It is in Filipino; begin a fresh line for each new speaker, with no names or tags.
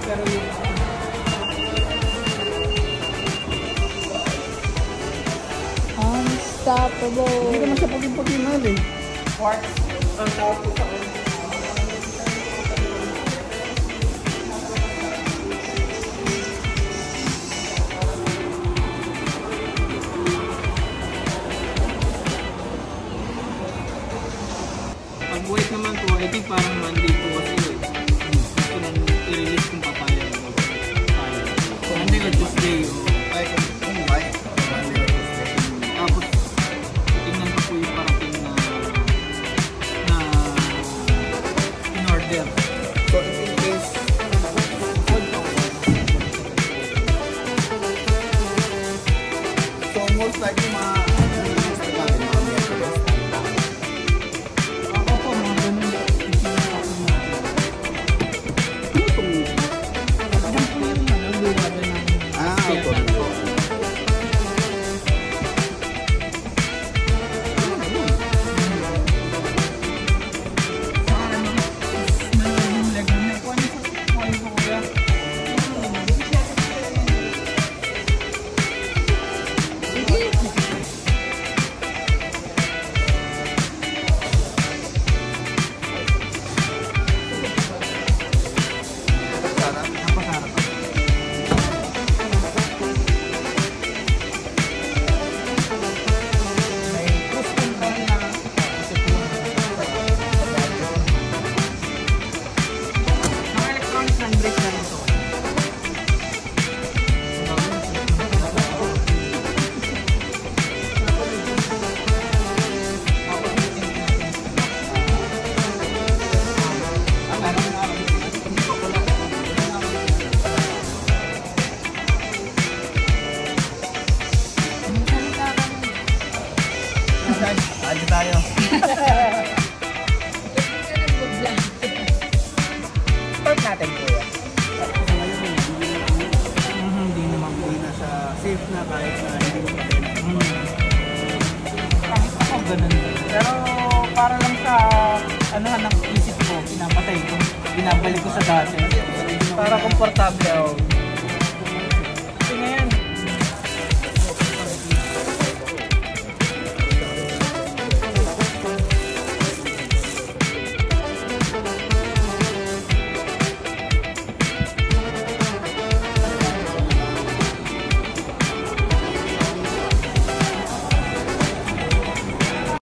pero yung
unstoppable.
Hindi naman siya paging-paging eh.
quartz ang tawag ko sa kanya. Pag buwit naman po, I think parang Monday po kasi gusto nang i-release kung papayag mo tayo. Monday or Tuesday o
Ay, kung white.
tapos titingnan ko po yung parating na in-order.
So, in case, so most likely release na natin mga Mercury.
Ako po, mga ganun.
Ano itong
Alam po yung luwagan ng
ito. Alis tayo.
Start natin po yan.
Hindi naman po.
Hindi na siya safe na kahit na hindi mo
Kahit ako ganun din. Pero para lang sa anuhan ng isip ko, pinapatay ko, binabalik ko sa dati. Para komportable ako.